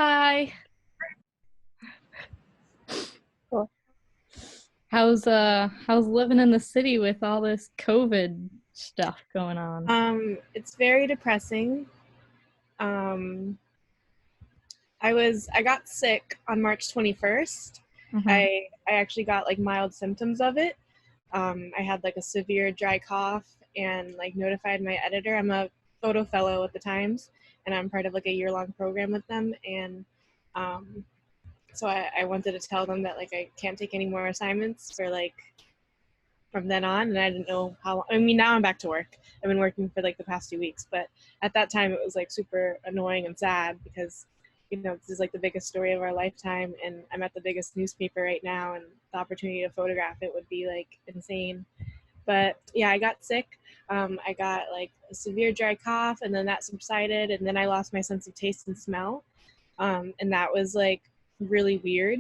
Hi. Cool. How's living in the city with all this COVID stuff going on? It's very depressing. Um, I got sick on March 21st. Hmm. I actually got like mild symptoms of it. I had like a severe dry cough and like notified my editor. I'm a photo fellow at the Times, and I'm part of like a year-long program with them. And um, so I wanted to tell them that like I can't take any more assignments for like from then on, and I didn't know how. I mean, now I'm back to work. I've been working for like the past 2 weeks, but at that time it was like super annoying and sad because this is like the biggest story of our lifetime, and I'm at the biggest newspaper right now, and the opportunity to photograph it would be like insane. But yeah, I got sick. I got like a severe dry cough, and then that subsided, and then I lost my sense of taste and smell, and that was like really weird.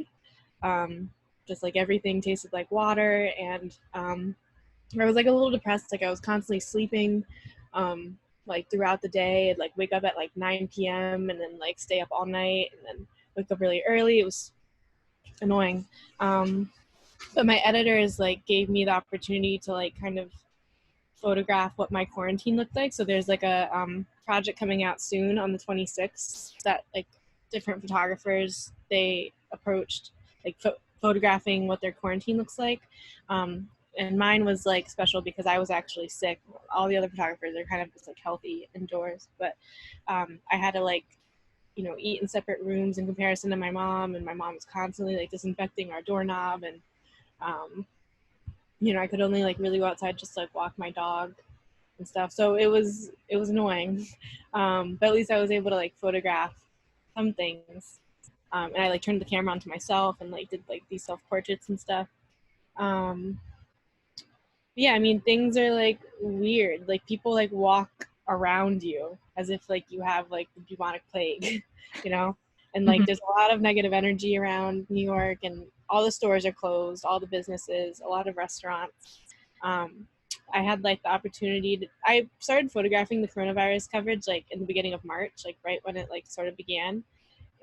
Um, just like everything tasted like water, and I was like a little depressed. Like I was constantly sleeping, like throughout the day. I'd like wake up at like 9 p.m. and then like stay up all night and then wake up really early. It was annoying. But my editors like gave me the opportunity to like kind of photograph what my quarantine looked like. So there's like a project coming out soon on the 26th that like different photographers they approached like photographing what their quarantine looks like. And mine was like special because I was actually sick. All the other photographers are kind of just like healthy indoors, but I had to like eat in separate rooms in comparison to my mom, and my mom was constantly like disinfecting our doorknob, and um, I could only like really go outside just like walk my dog and stuff. So it was annoying, but at least I was able to like photograph some things, and I like turned the camera onto myself and like did like these self portraits and stuff. Um, yeah, I mean things are like weird. Like people like walk around you as if like you have like the bubonic plague, you know. And like Hmm. there's a lot of negative energy around New York, and all the stores are closed, all the businesses, a lot of restaurants. Um, I had like the opportunity to, I started photographing the coronavirus coverage like in the beginning of March, like right when it like sort of began,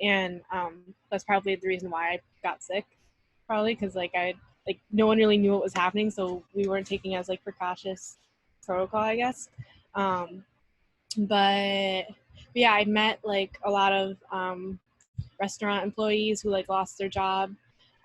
and that's probably the reason why I got sick, probably because like no one really knew what was happening, so we weren't taking as like precautious protocol, I guess. Um, but yeah, I met like a lot of restaurant employees who like lost their job,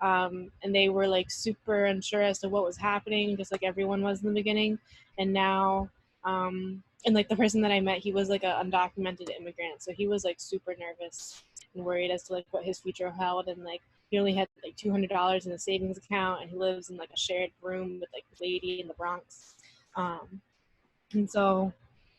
and they were like super unsure as to what was happening, just like everyone was in the beginning. And now, and like the person that I met, he was like an undocumented immigrant, so he was like super nervous and worried as to like what his future held, and like he only had like $200 in a savings account, and he lives in like a shared room with like the lady in the Bronx. Um, and so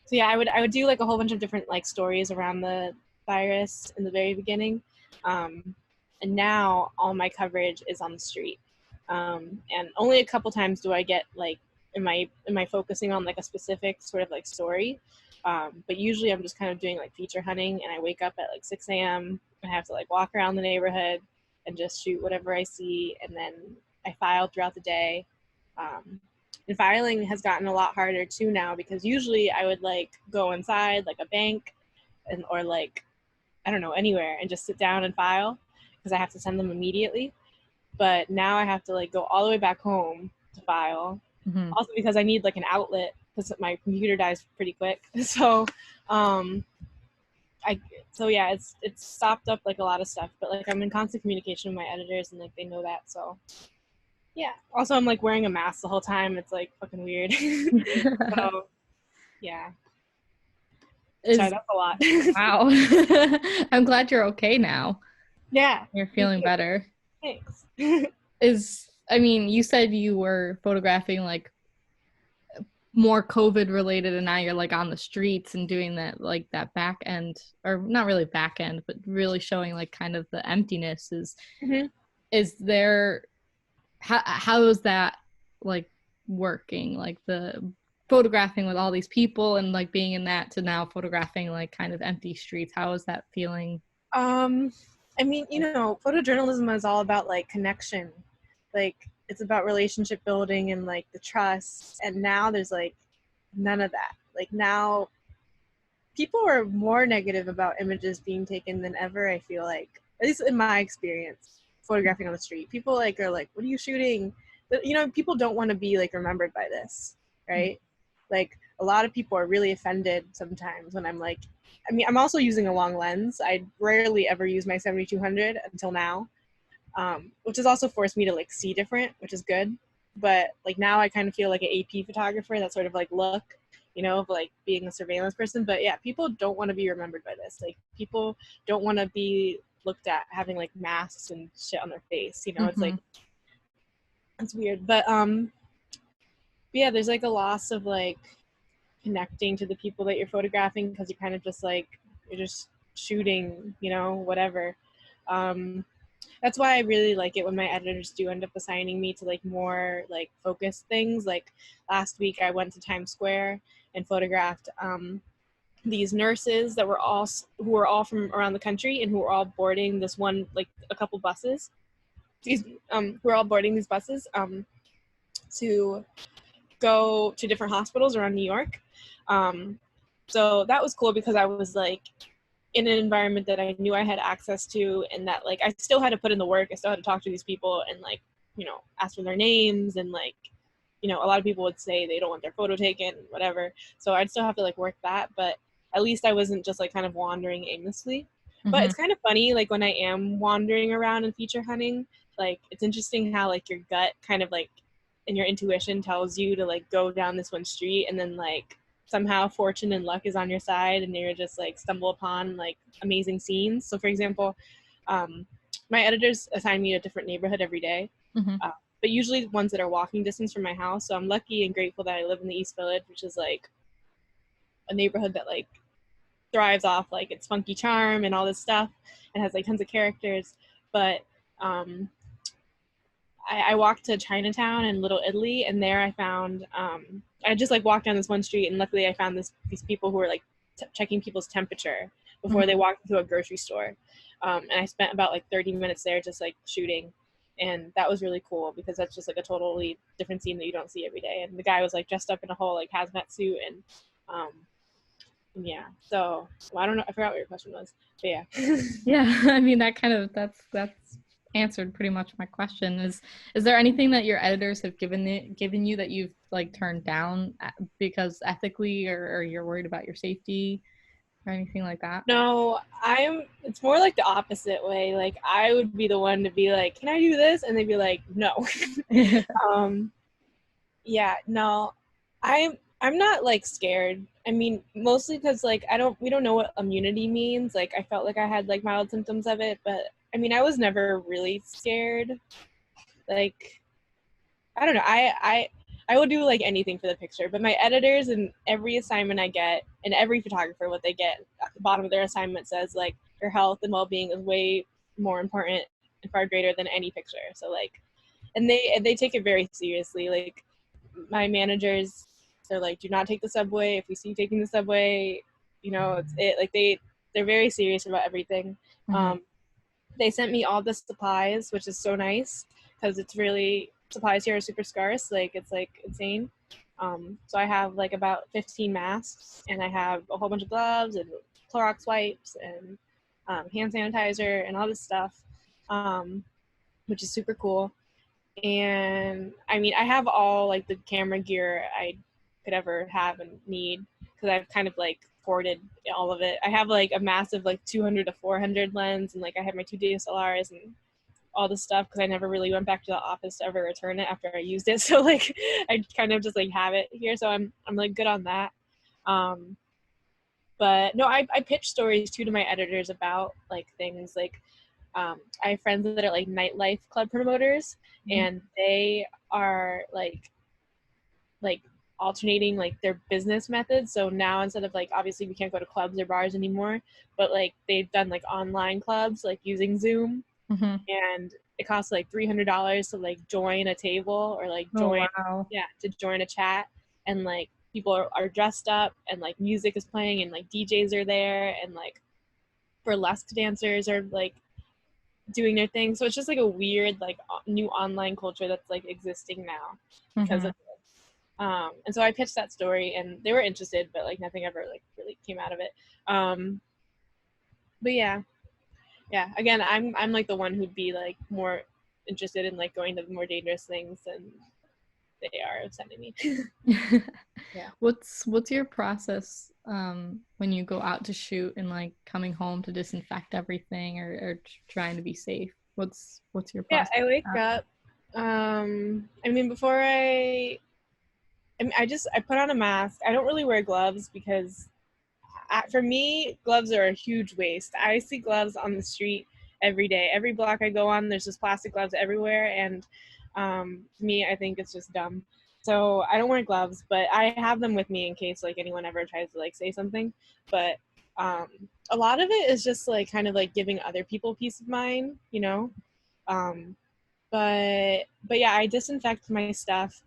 so yeah, I would do like a whole bunch of different like stories around the virus in the very beginning, um, and now all my coverage is on the street, and only a couple times do I get like am I focusing on like a specific sort of like story, but usually I'm just kind of doing like feature hunting, and I wake up at like 6 a.m. and I have to like walk around the neighborhood and just shoot whatever I see, and then I file throughout the day. Um, and filing has gotten a lot harder too now, because usually I would like go inside like a bank and or like I don't know, anywhere, and just sit down and file because I have to send them immediately. But now I have to like go all the way back home to file. Hmm. Also because I need like an outlet because my computer dies pretty quick. So um I so yeah, it's stopped up like a lot of stuff, but like I'm in constant communication with my editors, and like they know that. So yeah. Also I'm like wearing a mask the whole time. It's like fucking weird. So yeah. Sorry, Is that's a lot. Wow. I'm glad you're okay now. Yeah, You're me feeling too. better. Thanks. I mean, you said you were photographing like more COVID related, and now you're like on the streets and doing that, like that back end, or not really back end, but really showing like kind of the emptiness. Hmm. Is there how is that like working, like the photographing with all these people and like being in that to now photographing like kind of empty streets? How is that feeling? Um, I mean, photojournalism is all about like connection. Like it's about relationship building and like the trust. And now there's like none of that. Like now people are more negative about images being taken than ever, I feel like, at least in my experience photographing on the street. People like are like, what are you shooting? But you know, people don't want to be like remembered by this, right? Like a lot of people are really offended sometimes when I'm like, I mean, I'm also using a long lens. I rarely ever use my 7200 until now, which has also forced me to like see different, which is good. But like now I kind of feel like an AP photographer, that sort of like look, you know, of like being a surveillance person. But yeah, people don't want to be remembered by this. Like people don't want to be looked at having like masks and shit on their face. You know, it's like it's weird. But yeah, there's like a loss of like connecting to the people that you're photographing because you're kind of just like you're just shooting, you know, whatever. That's why I really like it when my editors do end up assigning me to like more like focused things. Like last week I went to Times Square and photographed these nurses that were all who were all from around the country and who were all boarding this one, like a couple buses. Excuse me, who were all boarding these buses to go to different hospitals around New York. So that was cool because I was like in an environment that I knew I had access to, and that like I still had to put in the work. I still had to talk to these people and like, you know, ask for their names, and like, you know, a lot of people would say they don't want their photo taken, whatever. So I'd still have to like work that, but at least I wasn't just like kind of wandering aimlessly. But it's kind of funny, like when I am wandering around and feature hunting, like it's interesting how like your gut kind of like and your intuition tells you to like go down this one street, and then like somehow fortune and luck is on your side and you're just like stumble upon like amazing scenes. So for example, my editors assign me a different neighborhood every day, but usually ones that are walking distance from my house. So I'm lucky and grateful that I live in the East Village, which is like a neighborhood that like thrives off like its funky charm and all this stuff and has like tons of characters. But I walked to Chinatown and Little Italy, and there I found I just like walked down this one street, and luckily I found these people who were like checking people's temperature before they walked into a grocery store, and I spent about like 30 minutes there just like shooting, and that was really cool because that's just like a totally different scene that you don't see every day. And the guy was like dressed up in a whole like hazmat suit, and yeah. So well, I don't know, I forgot what your question was, but yeah. Yeah, I mean that kind of that's answered pretty much my question. Is there anything that your editors have given you that you've like turned down because ethically, or you're worried about your safety or anything like that? No, it's more like the opposite way. Like I would be the one to be like, can I do this? And they'd be like, no. Yeah, no, I'm not like scared. I mean, mostly because like we don't know what immunity means. Like I felt like I had like mild symptoms of it, but I mean, I was never really scared. Like I don't know. I will do like anything for the picture, but my editors and every assignment I get, and every photographer, what they get at the bottom of their assignment says like your health and well-being is way more important and far greater than any picture. So like, and they take it very seriously. Like my managers, they're like, do not take the subway. If we see you taking the subway, you know, like they're very serious about everything. They sent me all the supplies, which is so nice because it's really, supplies here are super scarce. Like it's like insane. So I have like about 15 masks, and I have a whole bunch of gloves and Clorox wipes and hand sanitizer and all this stuff, which is super cool. And I mean, I have all like the camera gear I could ever have and need because I've kind of like hoarded all of it. I have like a massive like 200 to 400 lens, and like I have my 2 DSLRs and all this stuff because I never really went back to the office to ever return it after I used it. So like I kind of just like have it here, so I'm like good on that. But no, I pitch stories too to my editors about like things like I have friends that are like nightlife club promoters, and they are like alternating like their business methods. So now instead of like, obviously we can't go to clubs or bars anymore, but like they've done like online clubs like using Zoom, and it costs like $300 to like join a table or like join to join a chat, and like people are dressed up and like music is playing and like DJs are there, and like burlesque dancers are like doing their thing. So it's just like a weird like new online culture that's like existing now because of it. And so I pitched that story, and they were interested, but like nothing ever like really came out of it. But yeah, again, I'm like the one who'd be like more interested in like going to the more dangerous things than they are sending me. Yeah. What's your process when you go out to shoot and like coming home to disinfect everything or trying to be safe? What's your Yeah, process? I wake up. I mean, before I put on a mask. I don't really wear gloves because for me, gloves are a huge waste. I see gloves on the street every day. Every block I go on, there's just plastic gloves everywhere, and to me, I think it's just dumb. So I don't wear gloves, but I have them with me in case like anyone ever tries to like say something. But um, a lot of it is just like kind of like giving other people peace of mind, you know. Um, but yeah, I disinfect my stuff.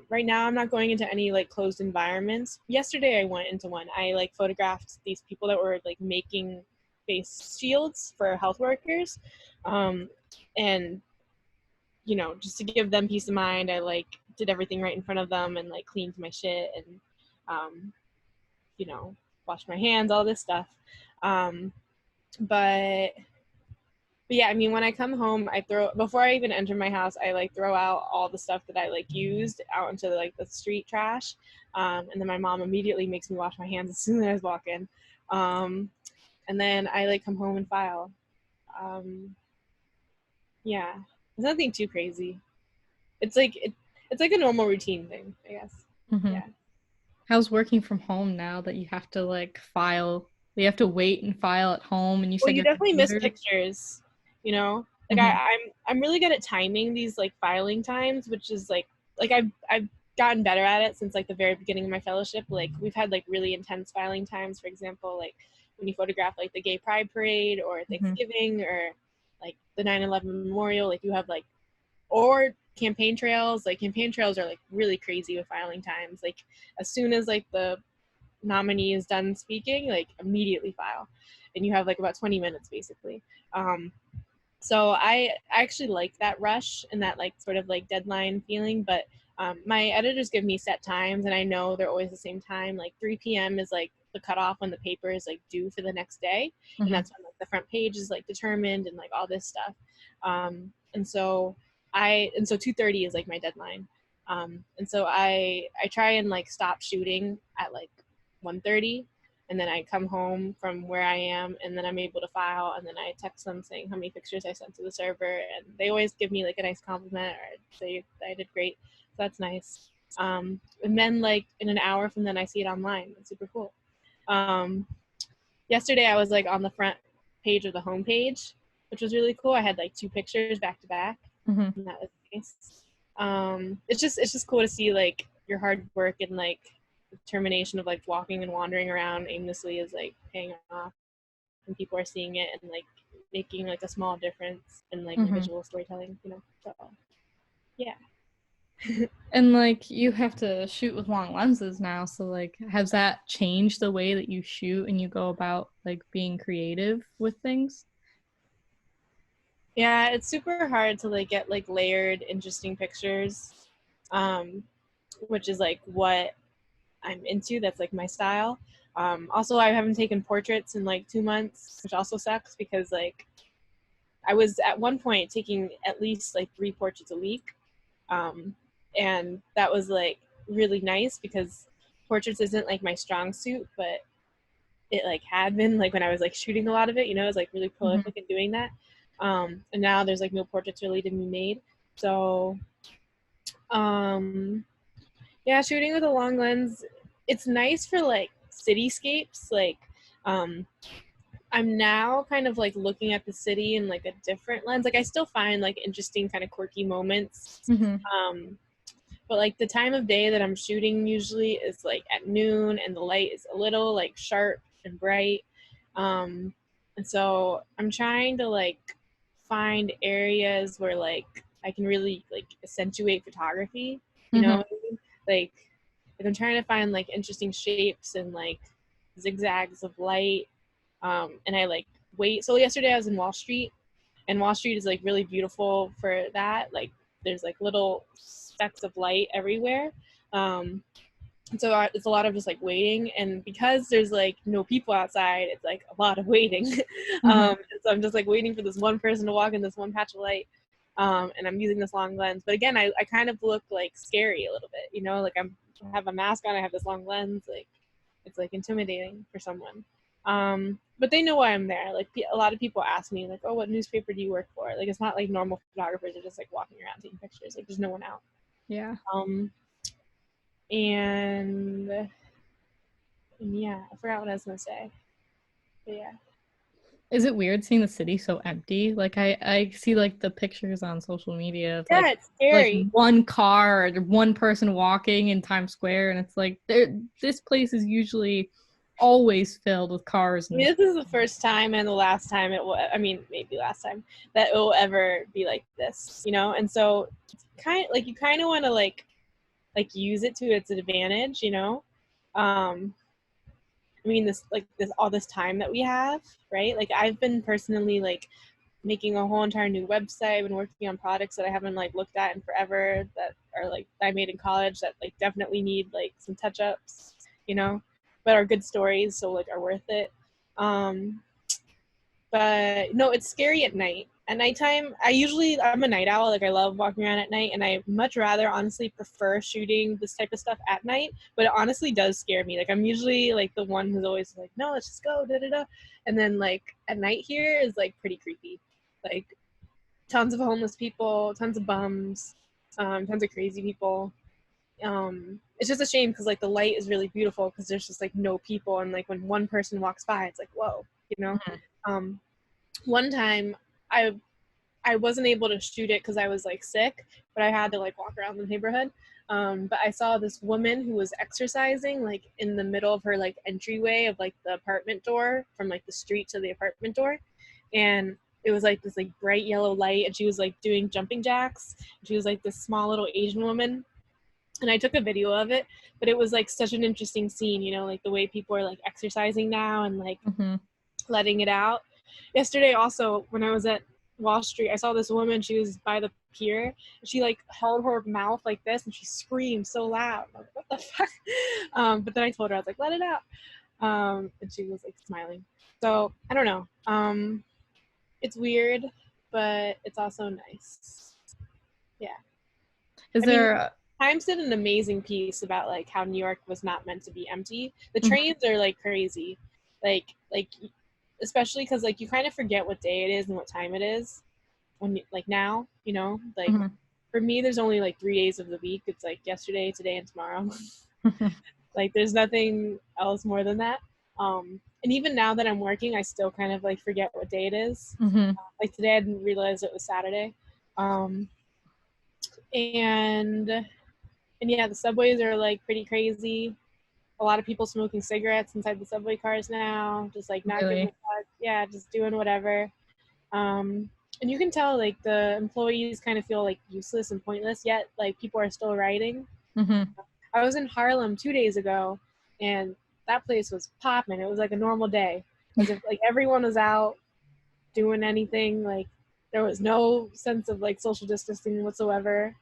Right now I'm not going into any like closed environments. Yesterday I went into one. I like photographed these people that were like making face shields for health workers, um, and you know, just to give them peace of mind, I like did everything right in front of them and like cleaned my shit and um, you know, washed my hands, all this stuff. um, but But yeah, I mean, when I come home, I throw before I even enter my house, I like throw out all the stuff that I like used out into like the street trash, and then my mom immediately makes me wash my hands as soon as I walk in, um, and then I like come home and file. Um, yeah, it's nothing too crazy. It's like it's like a normal routine thing, I guess. Mm-hmm. Yeah. How's working from home now that you have to like file? You have to wait and file at home, and you Well, said you your definitely miss computer. pictures, you know? Like Mm-hmm. I'm really good at timing these like filing times, which is like I've gotten better at it since like the very beginning of my fellowship. Like we've had like really intense filing times, for example, like when you photograph like the gay pride parade or Mm-hmm. Thanksgiving or like the 9/11 memorial, like you have like or campaign trails. Like campaign trails are like really crazy with filing times. Like as soon as like the nominee is done speaking, like immediately file, and you have like about 20 minutes basically. Um, so I actually like that rush and that like sort of like deadline feeling, but my editors give me set times, and I know they're always the same time. Like 3 p.m. is like the cutoff when the paper is like due for the next day, and Mm-hmm. that's when like the front page is like determined and like all this stuff. And so 2:30 is like my deadline. And so I try and like stop shooting at like 1:30, and then I come home from where I am, and then I'm able to file, and then I text them saying how many pictures I sent to the server, and they always give me like a nice compliment or say I did great. So that's nice. And then like in an hour from then, I see it online. It's super cool. Um, Yesterday, I was like on the front page of the homepage, which was really cool. I had like two pictures back to back, Mm-hmm. and that was nice. It's just cool to see like your hard work and like determination of like walking and wandering around aimlessly is like paying off, and people are seeing it and like making like a small difference in like my Mm-hmm. visual storytelling, you know. So yeah. And like you have to shoot with long lenses now, so like has that changed the way that you shoot and you go about like being creative with things? Yeah, it's super hard to like get like layered interesting pictures, um which is like what I'm into. That's like my style. Also, I haven't taken portraits in like 2 months, which also sucks because like I was at one point taking at least like 3 portraits a week, um, and that was like really nice because portraits isn't like my strong suit, but it like had been like when I was like shooting a lot of it. You know, I was like really Mm-hmm. prolific in doing that. And now there's like no portraits really to be made. So um, yeah, shooting with a long lens, it's nice for like cityscapes. Like, um, I'm now kind of like looking at the city in like a different lens. Like, I still find like interesting, kind of quirky moments. Mm-hmm. Um, but like the time of day that I'm shooting usually is like at noon, and the light is a little like sharp and bright. Um, and so I'm trying to like find areas where like I can really like accentuate photography. You know Mm-hmm. what I mean? Like I'm trying to find like interesting shapes and like zigzags of light. And I like wait. So yesterday I was in Wall Street, and Wall Street is like really beautiful for that. Like there's like little specks of light everywhere. So it's a lot of just like waiting, and because there's like no people outside, it's like a lot of waiting. Mm-hmm. So I'm just like waiting for this one person to walk in this one patch of light, and I'm using this long lens. But again, I kind of look like scary a little bit, like I have a mask on, I have this long lens, like it's like intimidating for someone. But they know why I'm there. Like a lot of people ask me like, oh, what newspaper do you work for? Like it's not like normal photographers are just like walking around taking pictures, like there's no one out. Yeah. um and yeah, I forgot what I was gonna say. But yeah. Is it weird seeing the city so empty? Like I see like the pictures on social media of Yeah, it's like scary. one car or one person walking in Times Square, and it's like this place is usually always filled with cars I mean, and this is the first time and the last time it will, I mean, maybe last time that it will ever be like this, And so it's kind of like you kind of want to like use it to its advantage, I mean, this all this time that we have, right? Like I've been personally like making a whole entire new website. I've been working on products that I haven't like looked at in forever that are like I made in college that like definitely need like some touch ups, but are good stories, so like are worth it. Um, but no, it's scary at night. At nighttime, I'm a night owl. Like I love walking around at night, and I much rather honestly prefer shooting this type of stuff at night. But it honestly does scare me. Like I'm usually like the one who's always like, no, let's just go, da da da. And then like at night here is like pretty creepy. Like tons of homeless people, tons of bums, tons of crazy people. It's just a shame because like the light is really beautiful because there's just like no people, and like when one person walks by, it's like whoa, you know. Mhm. Um, One time, I I wasn't able to shoot it because I was like sick, but I had to like walk around the neighborhood. But I saw this woman who was exercising like in the middle of her like entryway of like the apartment door from like the street to the apartment door, and it was like this like bright yellow light, and she was like doing jumping jacks. She was like this small little Asian woman, and I took a video of it. But it was like such an interesting scene, like the way people are like exercising now and like Mhm. letting it out. Yesterday also when I was at Wall Street, I saw this woman. She was by the pier, and she like held her mouth like this, and she screamed so loud. I'm like, what the fuck? But then I told her, I was like, let it out. And she was like smiling. So I don't know. It's weird, but it's also nice. Yeah. Is I mean, there Times did an amazing piece about like how New York was not meant to be empty. The Mhm. trains are like crazy, like especially because like you kind of forget what day it is and what time it is when like now, like Mhm. for me, there's only like 3 days of the week. It's like yesterday, today, and tomorrow. Like there's nothing else more than that. And even now that I'm working, I still kind of like forget what day it is. Mhm. Like today, I didn't realize it was Saturday. Um, and yeah, the subways are like pretty crazy. A lot of people smoking cigarettes inside the subway cars now, just like not giving a Really? fuck. Yeah, just doing whatever. And you can tell like the employees kind of feel like useless and pointless, yet like people are still riding. Mhm. I was in Harlem 2 days ago, and that place was popping. It was like a normal day, as if like everyone was out doing anything. Like there was no sense of like social distancing whatsoever.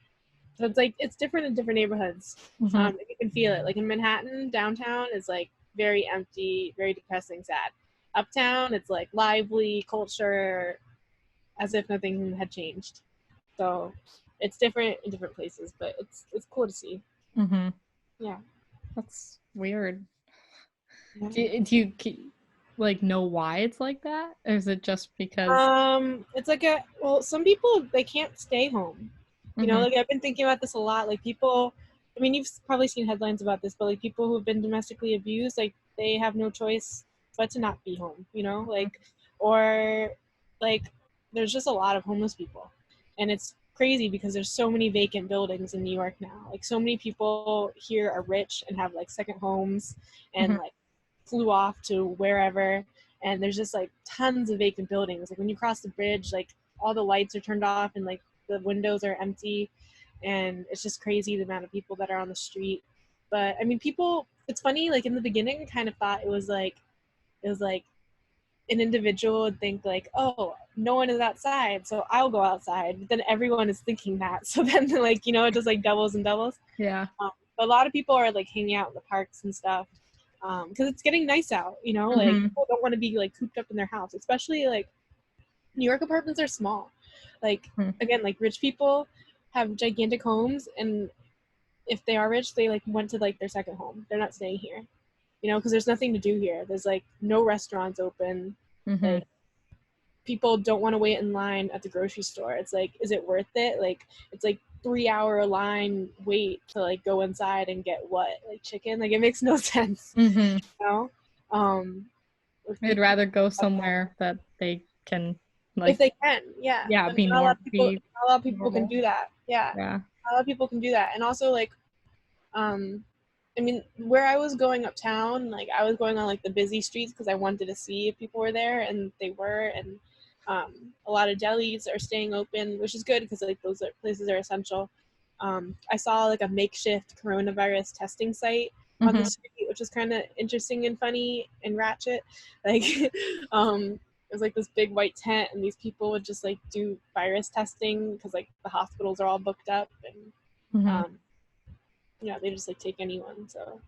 So it's like it's different in different neighborhoods. Mhm. You can feel it. Like in Manhattan, downtown is like very empty, very depressing, sad. Uptown, it's like lively culture, as if nothing had changed. So it's different in different places, but it's cool to see. Mhm. Yeah. That's weird. Yeah. Do you like know why it's like that? Or is it just because It's like some people they can't stay home. Mhm. Like I've been thinking about this a lot. Like people, I mean, you've probably seen headlines about this, but like people who've been domestically abused, like they have no choice but to not be home. Like, or like there's just a lot of homeless people, and it's crazy because there's so many vacant buildings in New York now. Like so many people here are rich and have like second homes and Mhm. like flew off to wherever, and there's just like tons of vacant buildings. Like when you cross the bridge, like all the lights are turned off and like the windows are empty, and it's just crazy the amount of people that are on the street. But I mean, people, it's funny, like in the beginning I kind of thought it was like an individual would think like, oh, no one is outside, so I'll go outside. But then everyone is thinking that, so then like it just like doubles and doubles. Yeah. But a lot of people are like hanging out in the parks and stuff because it's getting nice out. Like people don't want to be like cooped up in their house, especially like New York apartments are small. Like again, like rich people have gigantic homes, and if they are rich, they like went to like their second home. They're not staying here, because there's nothing to do here. There's like no restaurants open. Like people don't want to wait in line at the grocery store. It's like, is it worth it? Like it's like 3-hour line wait to like go inside and get what, like chicken? Like it makes no sense. I'd rather go somewhere that they can, like, if they can, yeah, but be not a lot of people, be not a lot of people normal. can do that. Yeah. Not a lot of people can do that. And also like I mean, where I was going uptown, like I was going on like the busy streets because I wanted to see if people were there, and they were. And a lot of delis are staying open, which is good because like those places are essential. I saw like a makeshift coronavirus testing site on the street, which was kind of interesting and funny and ratchet. Like, it was like this big white tent, and these people would just like do virus testing because like the hospitals are all booked up, and they just like take anyone. So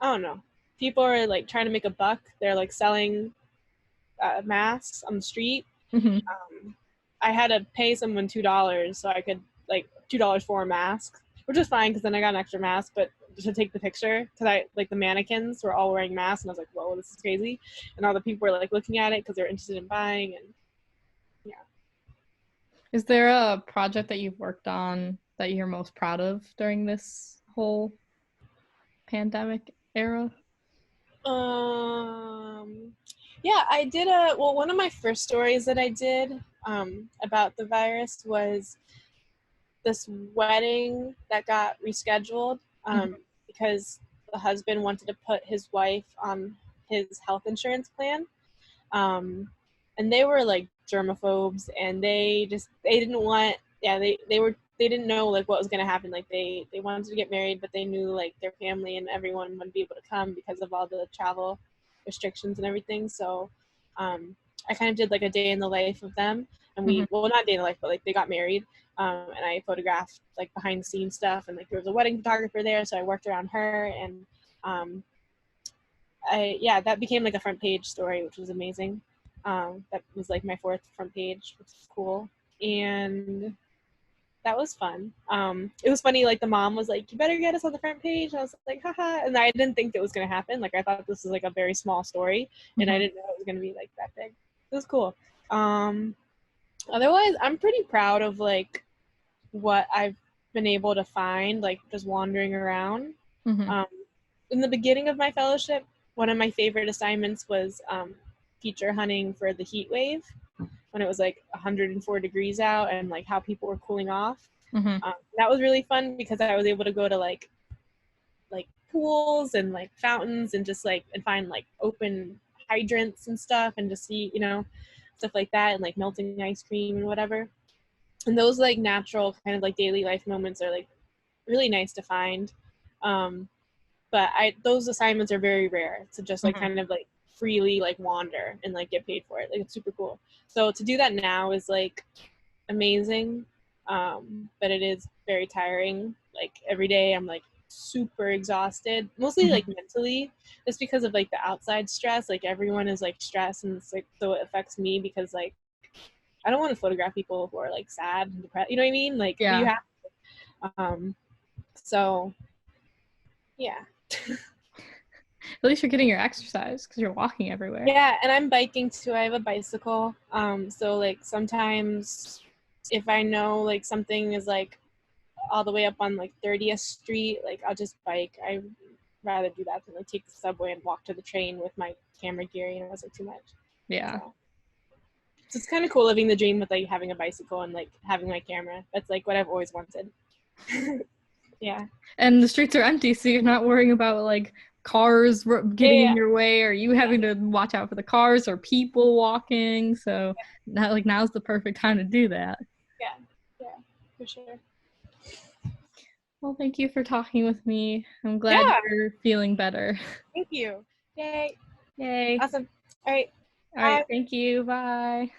I don't know. People are like trying to make a buck. They're like selling masks on the street. I had to pay someone $2 so I could like $2 for a mask, which was fine because then I got an extra mask, but to take the picture because I like the mannequins were all wearing masks, and I was like, whoa, this is crazy. And all the people were like looking at it because they're interested in buying. And Is there a project that you've worked on that you're most proud of during this whole pandemic era? Yeah, I did one of my first stories that I did about the virus was this wedding that got rescheduled because the husband wanted to put his wife on his health insurance plan. And they were like germaphobes, and they didn't want, they didn't know like what was going to happen. Like they wanted to get married, but they knew like their family and everyone wouldn't be able to come because of all the travel restrictions and everything. So I kind of did like a day in the life of them, and we well, not day in the life, but like they got married, and I photographed like behind the scenes stuff, and like there was a wedding photographer there, so I worked around her. And that became like a front page story, which was amazing. That was like my 4th front page, which is cool. And that was fun. It was funny, like the mom was like, you better get us on the front page. And I was like, haha. And I didn't think it was going to happen. Like I thought this was like a very small story, and I didn't know it was going to be like that big. It was cool. Otherwise, I'm pretty proud of like what I've been able to find, like just wandering around. In the beginning of my fellowship, one of my favorite assignments was feature hunting for the heat wave when it was like 104 degrees out, and like how people were cooling off. That was really fun because I was able to go to like pools and like fountains and just like and find like open hydrants and stuff, and just see stuff like that, and like melting ice cream and whatever. And those like natural kind of like daily life moments are like really nice to find. But those assignments are very rare to just like kind of like freely like wander and like get paid for it. Like it's super cool. So to do that now is like amazing. But it is very tiring. Like every day I'm like super exhausted, mostly like mentally, just because of like the outside stress. Like everyone is like stressed, and it's like so it affects me because like I don't want to photograph people who are like sad and depressed. You know what I mean? Like you have to. So yeah. At least you're getting your exercise because you're walking everywhere. Yeah, and I'm biking too. I have a bicycle. So like sometimes if I know like something is like all the way up on like 30th Street, like I'll just bike. I'd rather do that than like take the subway and walk to the train with my camera gear. It's like too much. Yeah. So it's kind of cool living the dream with like having a bicycle and like having my camera. That's like what I've always wanted. Yeah. And the streets are empty, so you're not worrying about like cars getting in your way, or you having to watch out for the cars or people walking. So now's the perfect time to do that. Yeah, for sure. Well, thank you for talking with me. I'm glad you're feeling better. Thank you. Yay. Yay. Awesome. All right. All right. Thank you. Bye.